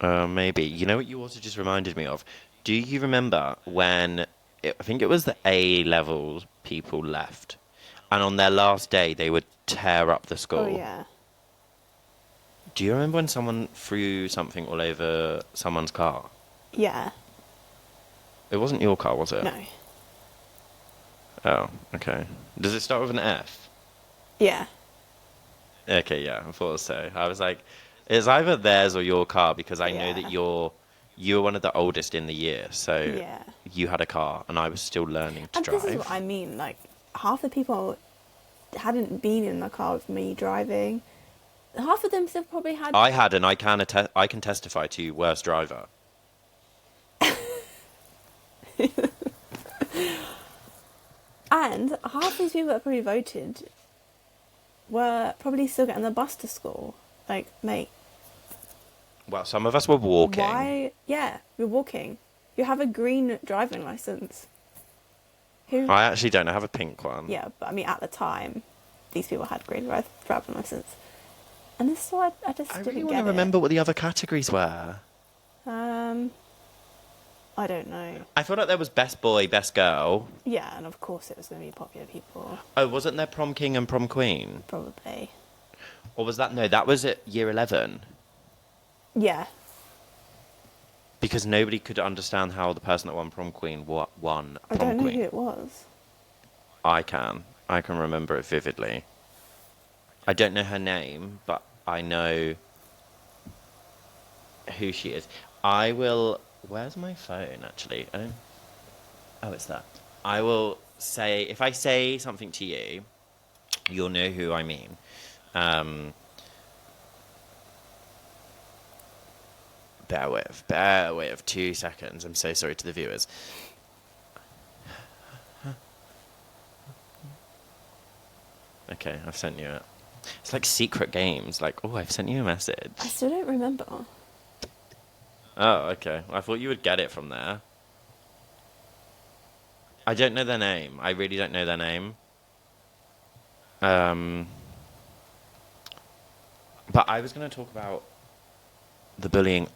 Maybe. You know what you also just reminded me of? Do you remember when, I think it was the A-level people left, and on their last day they would tear up the school? Oh, yeah. Do you remember when someone threw something all over someone's car? Yeah. It wasn't your car, was it? No. Oh, okay. Does it start with an F? Yeah. Okay, yeah, I thought so. I was like, it's either theirs or your car because I know Yeah. that you were one of the oldest in the year, so Yeah. you had a car and I was still learning to And drive. this is what I mean. Like, half the people hadn't been in the car with me driving. Half of them still probably had. I had, and I can testify to worst driver. And half these people that probably voted were probably still getting the bus to school. Like, mate, Well, some of us were walking. why? Yeah, you're walking. You have a green driving license. Who? I actually don't. I have a pink one. Yeah, but I mean, at the time, these people had green driving license, and this is why I just I didn't really get want to remember what the other categories were. it. I don't know. I feel like there was best boy, best girl. Yeah, and of course it was going to be popular people, Oh, wasn't there prom king and prom queen? probably. Or was that, no, that was at year 11. Yeah, Because nobody could understand how the person that won prom queen won I prom don't know queen. who it was. I can remember it vividly. I don't know her name, but I know who she is. I will. Where's my phone, actually? Oh, it's that. I will say, if I say something to you, you'll know who I mean. Bear with 2 seconds. I'm so sorry to the viewers. Okay, I've sent you it. It's like secret games. Like, oh, I've sent you a message. I still don't remember. Oh, okay. I thought you would get it from there. I don't know their name. I really don't know their name. But I was going to talk about the bullying,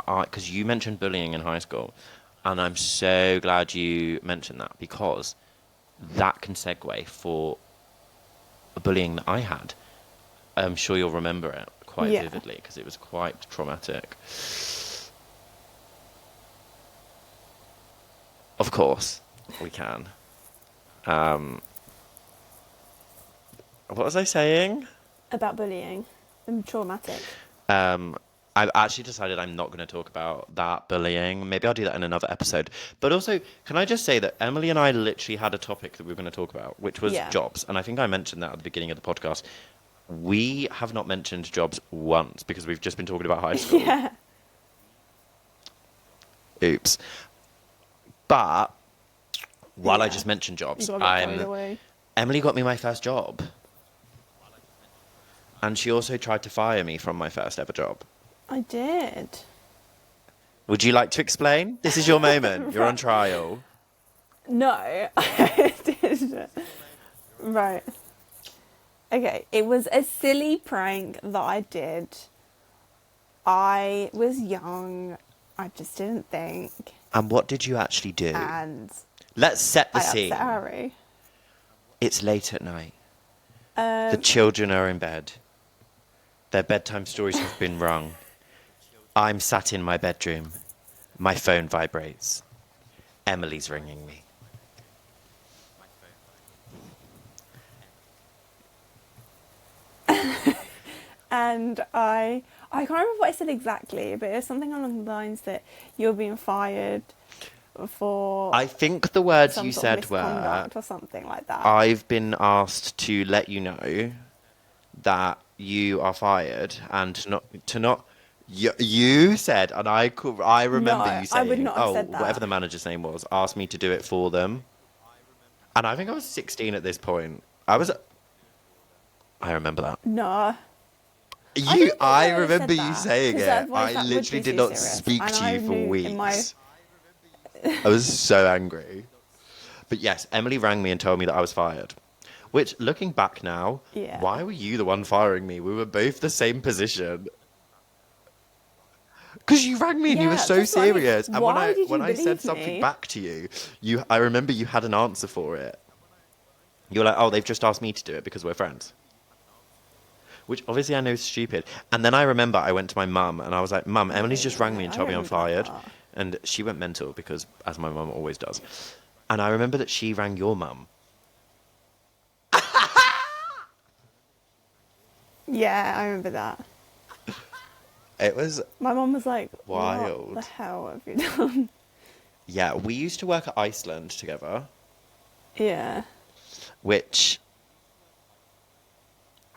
because you mentioned bullying in high school, and I'm so glad you mentioned that because that can segue for the bullying that I had. I'm sure you'll remember it quite Yeah. vividly because it was quite traumatic. Of course, we can. What was I saying? About bullying. I'm traumatic. I've actually decided I'm not going to talk about that bullying. Maybe I'll do that in another episode. But also, can I just say that Emily and I literally had a topic that we were going to talk about, which was Yeah. jobs. And I think I mentioned that at the beginning of the podcast. We have not mentioned jobs once because we've just been talking about high school. Yeah. Oops. But while I Yeah. just mentioned You jobs, got a bit carried away. Emily got me my first job. And she also tried to fire me from my first ever job. I did. Would you like to explain? This is your moment. You're on trial. No, I did. Right. Okay, it was a silly prank that I did. I was young. I just didn't think. And what did you actually do? And Let's set the I scene. upset Harry. It's late at night. The children are in bed. Their bedtime stories have been rung. I'm sat in my bedroom. My phone vibrates. Emily's ringing me. And I can't remember what I said exactly, but it was something along the lines that you're being fired for I think the words some you sort of said were, misconduct or something like that. I've been asked to let you know that you are fired and to not you said, and I remember No, you I would saying, not have oh, said whatever that. the manager's name was, asked me to do it for them. And I think I was 16 at this point. I remember that. No. I don't You, think I I would have remember said you that, saying because it. otherwise I that would literally be did too not serious. speak And to I you for knew in my weeks. I was so angry. But yes, Emily rang me and told me that I was fired. Which, looking back now, Yeah. why were you the one firing me? We were both the same position. Because you rang me and you were Yeah, so just like, serious. And why did when you I said believe something me? back to you, I remember you had an answer for it. You were like, oh, they've just asked me to do it because we're friends. Which obviously I know is stupid. And then I remember I went to my mum and I was like, Mum, Oh, Emily's just rang me and I told me don't I'm remember that fired. part. And she went mental because, as my mum always does. And I remember that she rang your mum. Yeah, I remember that. It was My mum was like, wild. what the hell have you done? Yeah, we used to work at Iceland together, Yeah. which,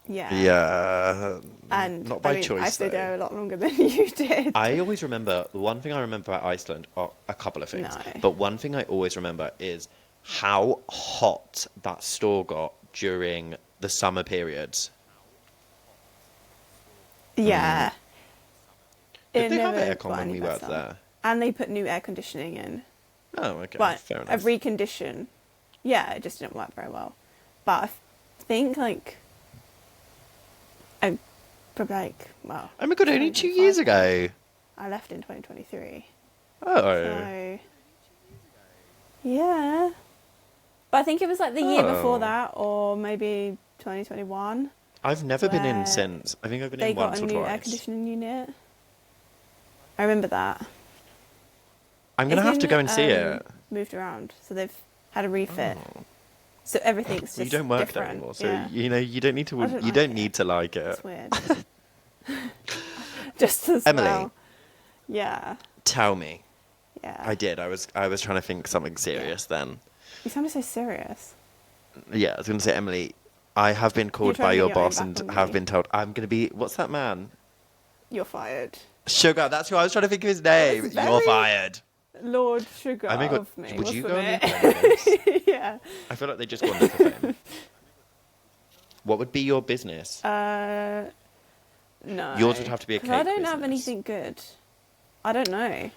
Yeah. yeah, And not by I choice stayed though. there a lot longer than you did. I always remember, the one thing I remember about Iceland are a couple of things. No. But one thing I always remember is how hot that store got during the summer periods. Yeah. Did It they have never aircon got when any we worked better. there? And they put new air conditioning in. Oh, okay, But fair a enough. recondition. Yeah, it just didn't work very well. But I think like probably like, well, Oh my god, only 2 years 2025 now. ago. I left in 2023. Oh. So yeah. But I think it was like the year before Oh. that, or maybe 2021. I've never been in where since. I think I've been They in got once a or new air twice. conditioning unit. I remember that. I'm going to It's have to been, go and see it. Moved around, so they've had a refit. So everything's just You don't work there different. anymore, so Yeah. you don't need to. I don't You like don't it. need to like it. It's weird. Just as Emily. well. Yeah. Tell me. Yeah. I did. I was trying to think something serious then. You sounded so serious. Yeah, I was going to say, Emily, I have been called trying by to your get your own boss back and on have me. been told I'm going to be. What's that man? You're fired. Sugar. That's who I was trying to think of his name. That's You're very- fired. Lord Sugar I mean, of me. would you go on wasn't this? yeah. I feel like they just wanted the fame. What would be your business? No. Yours would have to be a 'Cause cake I don't have business. anything good. I don't know.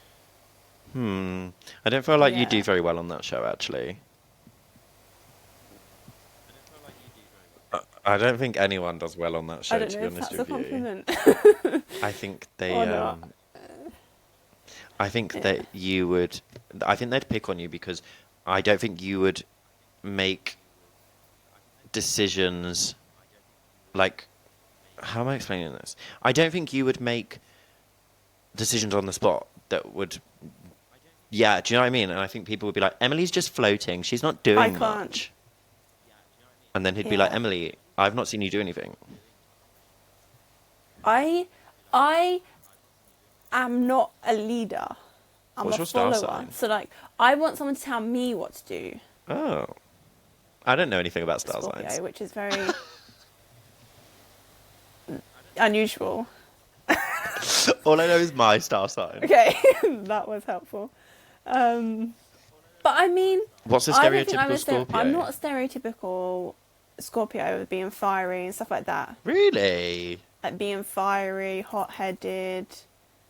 I don't feel like you do Yeah. very well on that show, actually. I don't think anyone does well on that show, I don't to know be if honest that's a with you. compliment. I think they. Or not. I think Yeah. that you would. I think they'd pick on you because I don't think you would make decisions like. How am I explaining this? I don't think you would make decisions on the spot that would. Yeah, do you know what I mean? And I think people would be like, Emily's just floating. She's not doing I can't. much. And then he'd be like, Yeah. Emily, I've not seen you do anything. I am not a leader. I'm What's a your star follower. sign? So like, I want someone to tell me what to do. Oh. I don't know anything about star Scorpio, signs. which is very unusual. All I know is my star sign. Okay, that was helpful. But I mean, What's a I don't think stereotypical Scorpio? I'm not a stereotypical Scorpio with being fiery and stuff like that. Really? Like being fiery, hot-headed.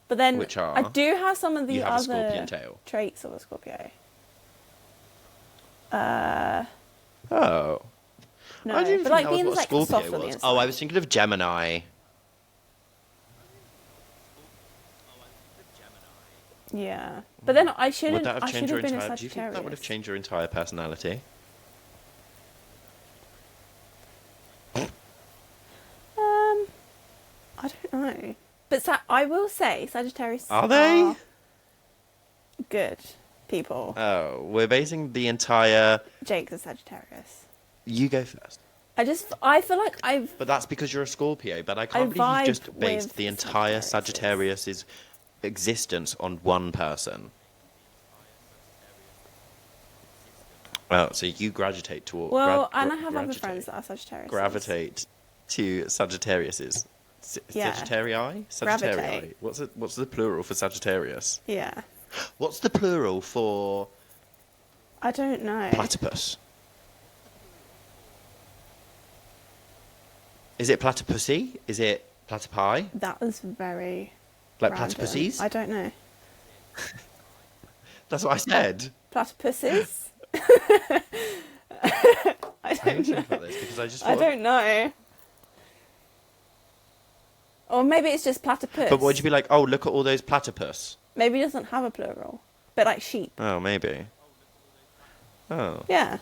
But then Which are? I do have some of the You have a other scorpion tail. traits of a Scorpio. Oh. No, I didn't but think like that was being what a like Scorpio soft on the was. inside. Oh, I was thinking of Gemini. Yeah, but then I shouldn't. Would that I have should changed your have been a entire? Do you think that would have Sagittarius. changed your entire personality? I don't know. But I will say Sagittarius Are they? good people. Oh, we're basing the entire. Jake's a Sagittarius. You go first. I feel like But that's because you're a Scorpio. But I I can't believe vibe you've just based with the entire Sagittariuses. Sagittarius's existence on one person. Oh, so you gravitate toward Well, and I have other friends gravitate, that are Sagittarius. gravitate to Sagittarius's. Yeah. Sagittarii? Gravitate. Sagittarii. What's the plural for Sagittarius? Yeah. What's the plural for I don't know. platypus? Is it platypusy? Is it platypi? That was very Like random. platypussies? I don't know. That's what I said. Platypuses? I I don't think know. about this because I just I thought. don't know. Or maybe it's just platypus. But would you be like, oh, look at all those platypus? Maybe it doesn't have a plural. But like sheep. Oh, maybe. Oh. Yeah.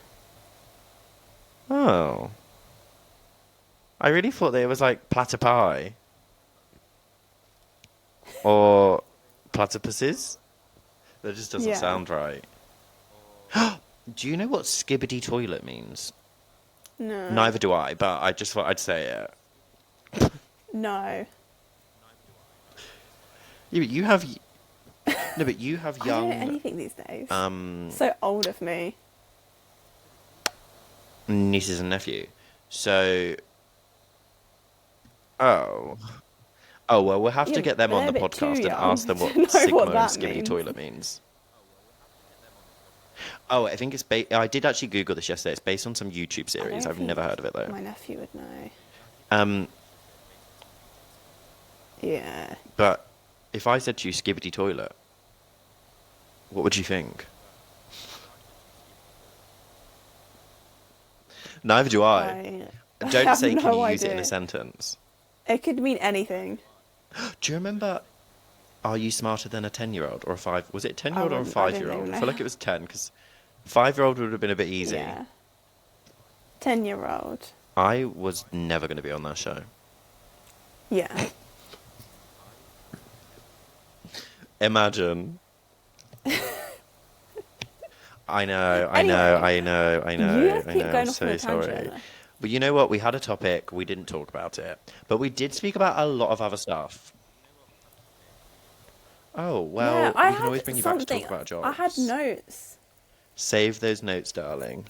Oh. I really thought that it was like platypi. Or platypuses. That just doesn't Yeah. sound right. Do you know what skibbity toilet means? No. Neither do I, but I just thought I'd say it. No. Yeah, but you have. No, but you have I don't know young anything these days. um, So old of me. nieces and nephew. So. Oh. Oh, well, we'll have Yeah, to get them but on the they're a bit too podcast and young ask them to what know Sigma what and that skibbity means. toilet means. Oh, I think it's I did actually Google this yesterday. It's based on some YouTube I don't series. I've think never heard of it, though. My nephew would know. Um, Yeah. but if I said to you skibbity toilet, what would you think? Neither do I. I Don't have say, can no you use it in a idea. sentence? It could mean anything. Do you remember, are you smarter than a 10-year-old or a 5? Was it a 10-year-old or a wouldn't- I don't 5-year-old? even I know. feel like it was 10 because 5-year-old would have been a bit easy. Yeah. 10-year-old. I was never going to be on that show. Yeah. Imagine. I know, Anyway, I know. you keep going I'm off so on a sorry. tangent. But you know what? We had a topic. We didn't talk about it. But we did speak about a lot of other stuff. Oh, well, yeah, I we can always had bring you back to something. talk about jobs. I had notes. Save those notes, darling.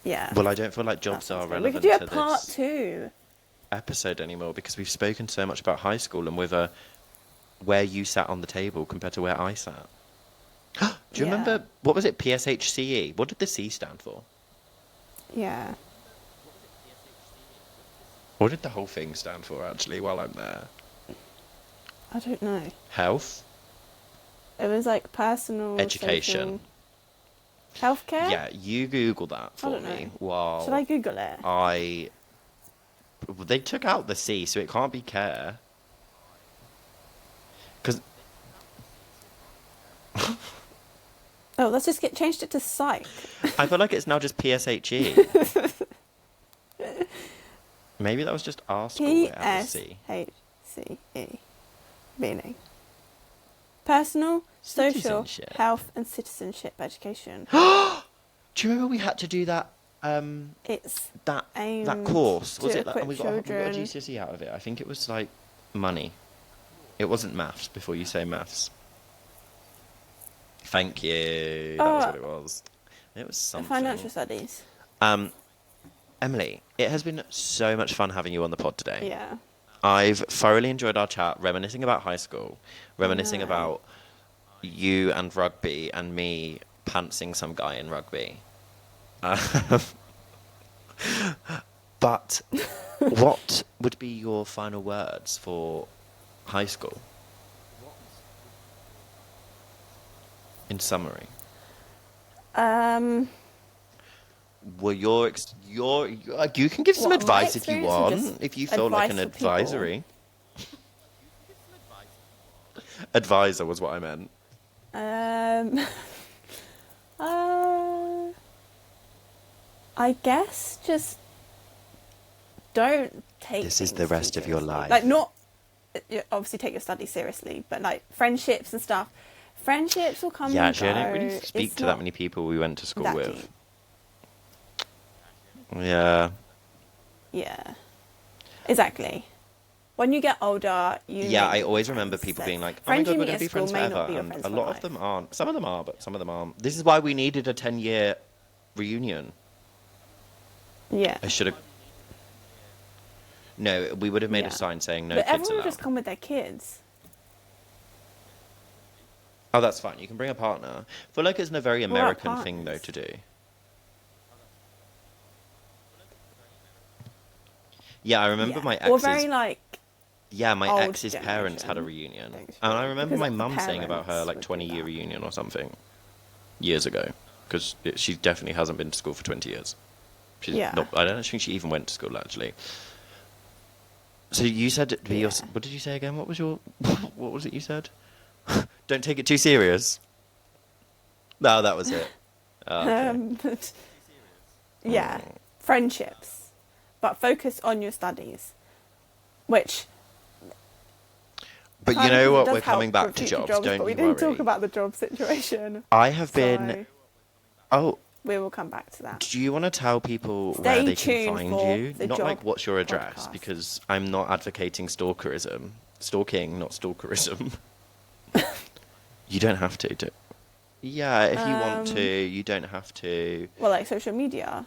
Yeah. Well, I don't feel like That jobs sounds are good. relevant We could do to a part this 2. episode anymore because we've spoken so much about high school and with where you sat on the table compared to where I sat. Do you Yeah. remember, what was it, PSHCE? What did the C stand for? Yeah. What did the whole thing stand for, actually, while I'm there? I don't know. Health? It was like personal Education. social- Healthcare? Yeah, you Google that I for don't me know. while Should I Google it? They took out the C, so it can't be care. Because... Oh, let's just changed it to psych. I feel like it's now just PSHE. Maybe that was just our school without the C. PSHCE. Meaning. Personal, social, Citizenship. health and citizenship education. Do you remember we had to do that It's that aimed course? Was to it that, and we got a children. GCSE out of it? I think it was like money. It wasn't maths before you say maths. Thank you. That was what it was. It was something. financial studies. Emily, it has been so much fun having you on the pod today. Yeah. I've thoroughly enjoyed our chat, reminiscing about high school, reminiscing know. about you and rugby, and me pantsing some guy in rugby. But what would be your final words for high school? In summary, well, you can give some What, my advice if you experience or want, just if you feel like an advice for people? advisory. Advisor was what I meant. I guess just don't take This is things the rest too of your seriously. life. Like, not obviously take your studies seriously, but like friendships and stuff. Friendships will come Yeah, and actually, I go. don't really speak It's to that not many people we went to school that with. deep. Yeah. Yeah. Exactly. When you get older, you Yeah, make I new always remember friends. people So being like, "Oh my friends God, you we're meet going to at be school friends may not forever," be your and friends a for lot of life. them aren't. Some of them are, but some of them aren't. This is why we needed a 10-year reunion. Yeah. I should have. No, we would have made a Yeah. sign saying no But kids everyone will allowed. just come with their kids. Oh, that's fine. You can bring a partner. I feel like it's a very What about American thing though partners? to do. Yeah, I remember Yeah. my Or ex's. very like Yeah, my old ex's parents had a generation, reunion, don't you and I think? remember Because my the mum saying about her parents like would do 20-year that. reunion or something years ago, because she definitely hasn't been to school for 20 years. She's Yeah. not. I don't think she even went to school actually. So you said be your. Yeah. What did you say again? What was your? What was it you said? Don't take it too serious. No, that was it. Oh, okay. But yeah, friendships, but focus on your studies, which But you kind of know what? does We're coming help back for to future jobs. jobs. Don't But we you didn't talk worry. about the job situation, I have been. so Oh, we will come back to that. do you want to tell people Stay where they can tuned find for you? the Not job like what's your address, podcast. because I'm not advocating stalkerism. Stalking, not stalkerism. You don't have to. Yeah, if you want to, you don't have to. Well, like social media.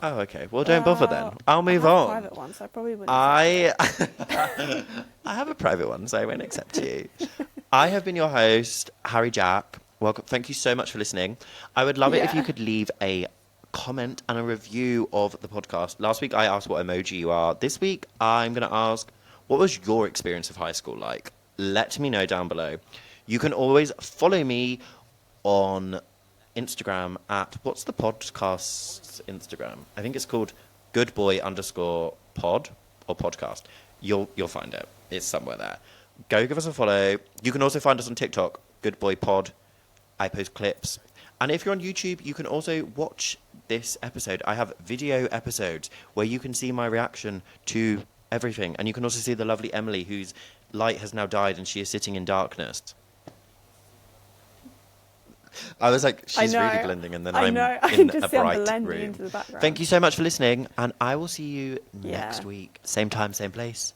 Oh, okay. Well, don't bother then. I'll move I have on. private ones, so I probably wouldn't. I I have a private one, so I won't accept you. I have been your host, Harry Jack. Welcome. Thank you so much for listening. I would love it if you Yeah. could leave a comment and a review of the podcast. Last week I asked what emoji you are. This week I'm going to ask, what was your experience of high school like? Let me know down below. You can always follow me on Instagram at, what's the podcast's Instagram? I think it's called goodboy_pod or podcast. You'll find it. It's somewhere there. Go give us a follow. You can also find us on TikTok, goodboypod. I post clips. And if you're on YouTube, you can also watch this episode. I have video episodes where you can see my reaction to everything. And you can also see the lovely Emily, whose light has now died and she is sitting in darkness. I was like, she's know. really blending, and then I I'm know. I in can just a see I'm bright blending room. into the background. Thank you so much for listening, and I will see you Yeah. next week. Same time, same place.